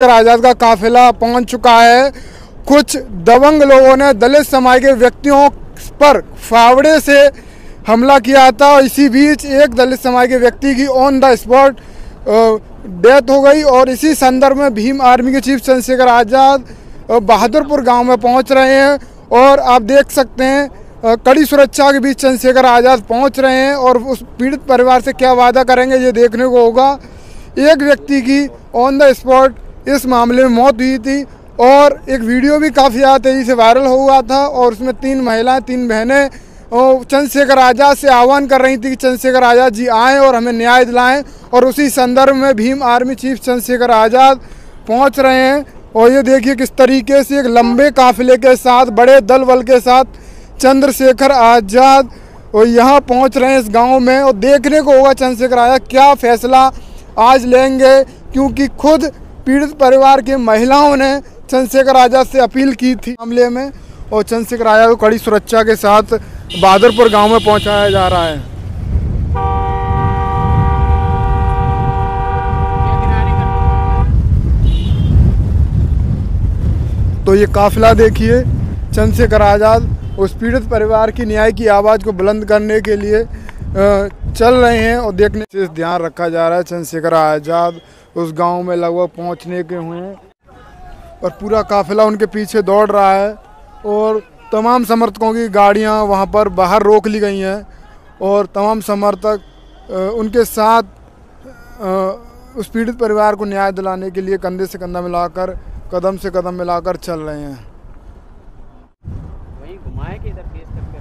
आजाद का काफिला पहुंच चुका है। कुछ दबंग लोगों ने दलित समाज के व्यक्तियों पर फावड़े से हमला किया था और इसी बीच एक दलित समाज के व्यक्ति की ऑन द स्पॉट डेथ हो गई। और इसी संदर्भ में भीम आर्मी के चीफ चंद्रशेखर आज़ाद बहादुरपुर गांव में पहुंच रहे हैं और आप देख सकते हैं कड़ी सुरक्षा के बीच चंद्रशेखर आज़ाद पहुंच रहे हैं और उस पीड़ित परिवार से क्या वादा करेंगे ये देखने को होगा। एक व्यक्ति की ऑन द स्पॉट इस मामले में मौत हुई थी और एक वीडियो भी काफ़ी ज़्यादा तेज़ी से वायरल हुआ था और उसमें 3 महिलाएं 3 बहनें चंद्रशेखर आज़ाद से आह्वान कर रही थी कि चंद्रशेखर आज़ाद जी आएँ और हमें न्याय दिलाएं। और उसी संदर्भ में भीम आर्मी चीफ चंद्रशेखर आज़ाद पहुंच रहे हैं और ये देखिए किस तरीके से एक लंबे काफिले के साथ बड़े दल बल के साथ चंद्रशेखर आज़ाद और यहाँ पहुँच रहे हैं इस गाँव में। और देखने को होगा चंद्रशेखर आज़ाद क्या फैसला आज लेंगे, क्योंकि खुद पीड़ित परिवार की महिलाओं ने चंद्रशेखर आज़ाद से अपील की थी मामले में और चंद्रशेखर आज़ाद को कड़ी सुरक्षा के साथ बहादुरपुर गांव में पहुंचाया जा रहा है। तो ये काफिला देखिए, चंद्रशेखर आज़ाद उस पीड़ित परिवार की न्याय की आवाज़ को बुलंद करने के लिए चल रहे हैं और देखने से ध्यान रखा जा रहा है। चंद्रशेखर आज़ाद उस गांव में लगभग पहुंचने के हुए हैं और पूरा काफिला उनके पीछे दौड़ रहा है और तमाम समर्थकों की गाड़ियां वहां पर बाहर रोक ली गई हैं और तमाम समर्थक उनके साथ उस पीड़ित परिवार को न्याय दिलाने के लिए कंधे से कंधा मिलाकर कदम से कदम मिलाकर चल रहे हैं। वहीं घुमाए कि इधर केस करके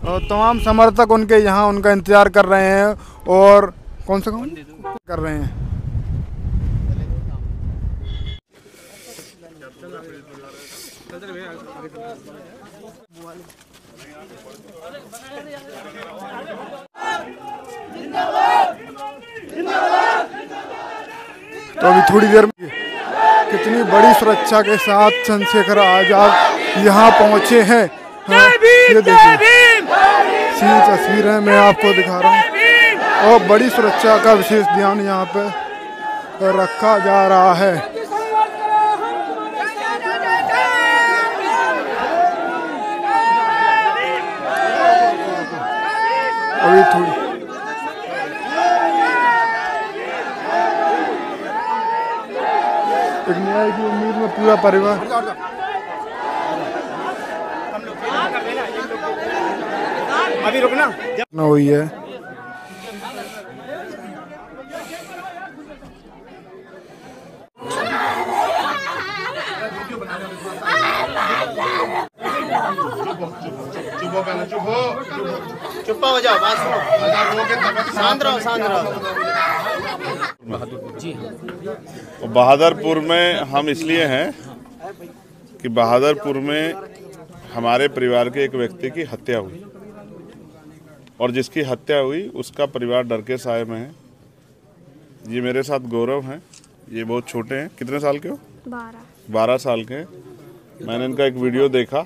और तमाम समर्थक उनके यहाँ उनका इंतजार कर रहे हैं और कौन सा कर रहे हैं। तो अभी थोड़ी देर में कितनी बड़ी सुरक्षा के साथ चंद्रशेखर आज़ाद यहाँ पहुँचे हैं। ये देखिए सीधी तस्वीर है, मैं आपको दिखा रहा हूँ और बड़ी सुरक्षा का विशेष ध्यान यहाँ पे रखा जा रहा है। अभी थोड़ी एक न्याय की उम्मीद में पूरा परिवार अभी रुकना हुई है। चुप हो जाओ, बात सुनो, शांत रहो, शांत रहो। बहादुरपुर में हम इसलिए हैं कि बहादुरपुर में हमारे परिवार के एक व्यक्ति की हत्या हुई और जिसकी हत्या हुई उसका परिवार डर के साए में है। ये मेरे साथ गौरव हैं, ये बहुत छोटे हैं। कितने साल के हो? 12 साल के। मैंने इनका एक वीडियो देखा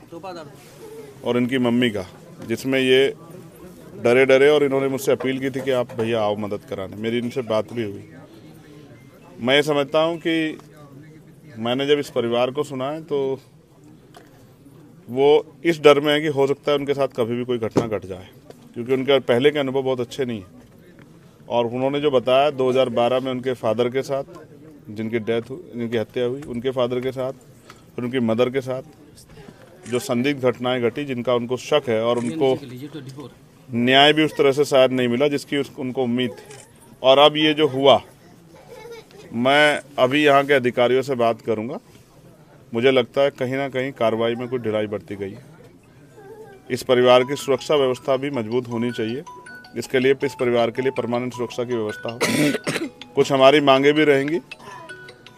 और इनकी मम्मी का, जिसमें ये डरे डरे और इन्होंने मुझसे अपील की थी कि आप भैया आओ मदद कराने। मेरी इनसे बात भी हुई। मैं ये समझता हूँ कि मैंने जब इस परिवार को सुना है तो वो इस डर में है कि हो सकता है उनके साथ कभी भी कोई घटना घट जाए, क्योंकि उनके पहले के अनुभव बहुत अच्छे नहीं हैं। और उन्होंने जो बताया 2012 में उनके फादर के साथ जिनकी हत्या हुई, उनके फादर के साथ और उनकी मदर के साथ जो संदिग्ध घटनाएं घटी, जिनका उनको शक है और उनको न्याय भी उस तरह से शायद नहीं मिला जिसकी उनको उम्मीद थी। और अब ये जो हुआ, मैं अभी यहाँ के अधिकारियों से बात करूँगा। मुझे लगता है कहीं ना कहीं कार्रवाई में कुछ ढिलाई बरती गई है। इस परिवार की सुरक्षा व्यवस्था भी मजबूत होनी चाहिए। इसके लिए इस परिवार के लिए परमानेंट सुरक्षा की व्यवस्था हो। कुछ हमारी मांगे भी रहेंगी,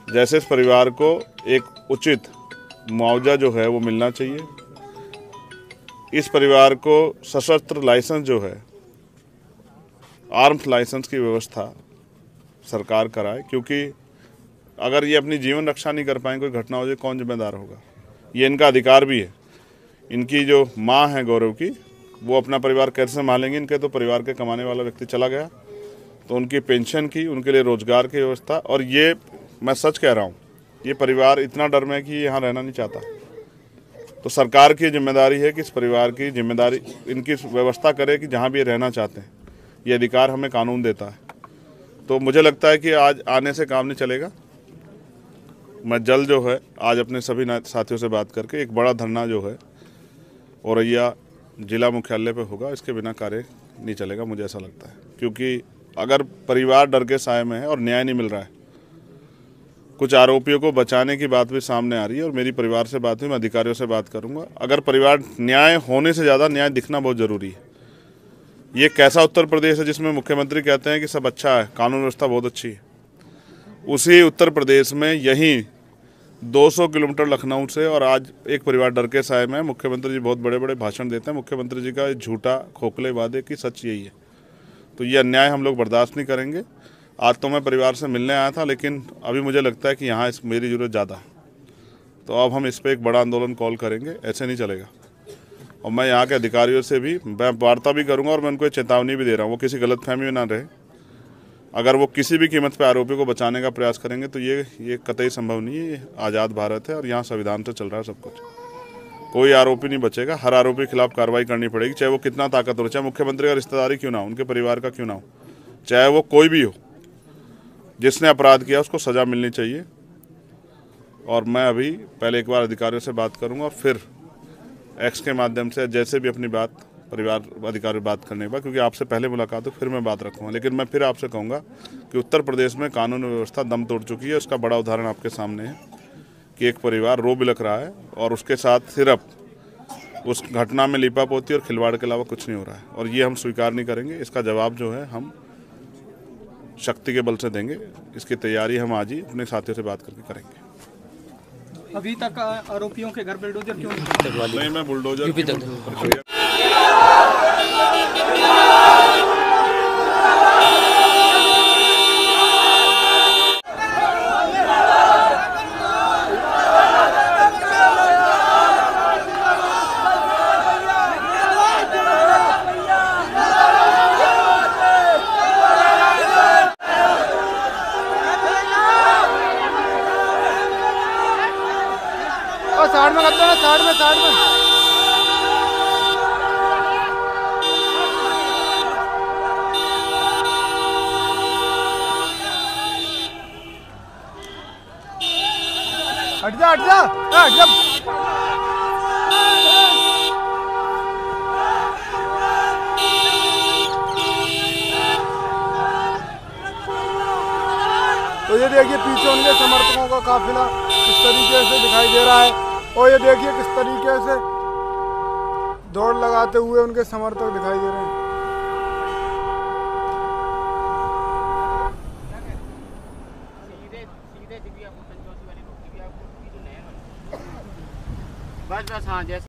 जैसे इस परिवार को एक उचित मुआवजा जो है वो मिलना चाहिए। इस परिवार को सशस्त्र लाइसेंस जो है, आर्म्स लाइसेंस की व्यवस्था सरकार कराए, क्योंकि अगर ये अपनी जीवन रक्षा नहीं कर पाएंगे, कोई घटना हो जाए, कौन जिम्मेदार होगा। ये इनका अधिकार भी है। इनकी जो माँ है गौरव की, वो अपना परिवार कैसे संभालेंगे। इनके तो परिवार के कमाने वाला व्यक्ति चला गया, तो उनकी पेंशन की, उनके लिए रोजगार की व्यवस्था, और ये मैं सच कह रहा हूँ, ये परिवार इतना डर में है कि यहाँ रहना नहीं चाहता। तो सरकार की जिम्मेदारी है कि इस परिवार की जिम्मेदारी इनकी व्यवस्था करे कि जहाँ भी ये रहना चाहते हैं, ये अधिकार हमें कानून देता है। तो मुझे लगता है कि आज आने से काम नहीं चलेगा। मैं जल्द जो है आज अपने सभी साथियों से बात करके एक बड़ा धरना जो है औरैया जिला मुख्यालय पे होगा। इसके बिना कार्य नहीं चलेगा, मुझे ऐसा लगता है, क्योंकि अगर परिवार डर के साए में है और न्याय नहीं मिल रहा है, कुछ आरोपियों को बचाने की बात भी सामने आ रही है और मेरी परिवार से बात हुई, मैं अधिकारियों से बात करूंगा। अगर परिवार न्याय होने से ज़्यादा न्याय दिखना बहुत ज़रूरी है। ये कैसा उत्तर प्रदेश है जिसमें मुख्यमंत्री कहते हैं कि सब अच्छा है, कानून व्यवस्था बहुत अच्छी है। उसी उत्तर प्रदेश में यहीं 200 किलोमीटर लखनऊ से और आज एक परिवार डर के साए में। मुख्यमंत्री जी बहुत बड़े बड़े भाषण देते हैं, मुख्यमंत्री जी का झूठा खोखले वादे की सच यही है। तो ये अन्याय हम लोग बर्दाश्त नहीं करेंगे। आज तो मैं परिवार से मिलने आया था, लेकिन अभी मुझे लगता है कि यहाँ मेरी ज़रूरत ज़्यादा है। तो अब हम इस पर एक बड़ा आंदोलन कॉल करेंगे, ऐसे नहीं चलेगा। और मैं यहाँ के अधिकारियों से भी मैं वार्ता भी करूँगा और मैं उनको चेतावनी भी दे रहा हूँ, वो किसी गलतफहमी में ना रहे। अगर वो किसी भी कीमत पर आरोपी को बचाने का प्रयास करेंगे तो ये कतई संभव नहीं है। ये आज़ाद भारत है और यहाँ संविधान से चल रहा है सब कुछ। कोई आरोपी नहीं बचेगा, हर आरोपी के खिलाफ कार्रवाई करनी पड़ेगी, चाहे वो कितना ताकतवर हो, चाहे मुख्यमंत्री का रिश्तेदारी क्यों ना हो, उनके परिवार का क्यों ना हो, चाहे वो कोई भी हो। जिसने अपराध किया उसको सज़ा मिलनी चाहिए। और मैं अभी पहले एक बार अधिकारियों से बात करूंगा और फिर एक्स के माध्यम से जैसे भी अपनी बात परिवार अधिकारी बात करने के बाद, क्योंकि आपसे पहले मुलाकात हो, फिर मैं बात रखूंगा। लेकिन मैं फिर आपसे कहूँगा कि उत्तर प्रदेश में कानून व्यवस्था दम तोड़ चुकी है। उसका बड़ा उदाहरण आपके सामने है कि एक परिवार रो बिलख रहा है और उसके साथ सिर्फ उस घटना में लिपापोती और खिलवाड़ के अलावा कुछ नहीं हो रहा है। और ये हम स्वीकार नहीं करेंगे। इसका जवाब जो है हम शक्ति के बल से देंगे। इसकी तैयारी हम आज ही अपने साथियों से बात करके करेंगे। अभी तक आरोपियों के घर बुलडोजर क्यों नहीं? मैं बुलडोजर की प्रक्रिया साइड में करते हैं, साइड में हट जा तो ये देखिए पीछे उनके समर्थकों का काफिला इस तरीके से दिखाई दे रहा है। और ये देखिए किस तरीके से दौड़ लगाते हुए उनके समर्थक दिखाई दे रहे हैं। बस हाँ जैसे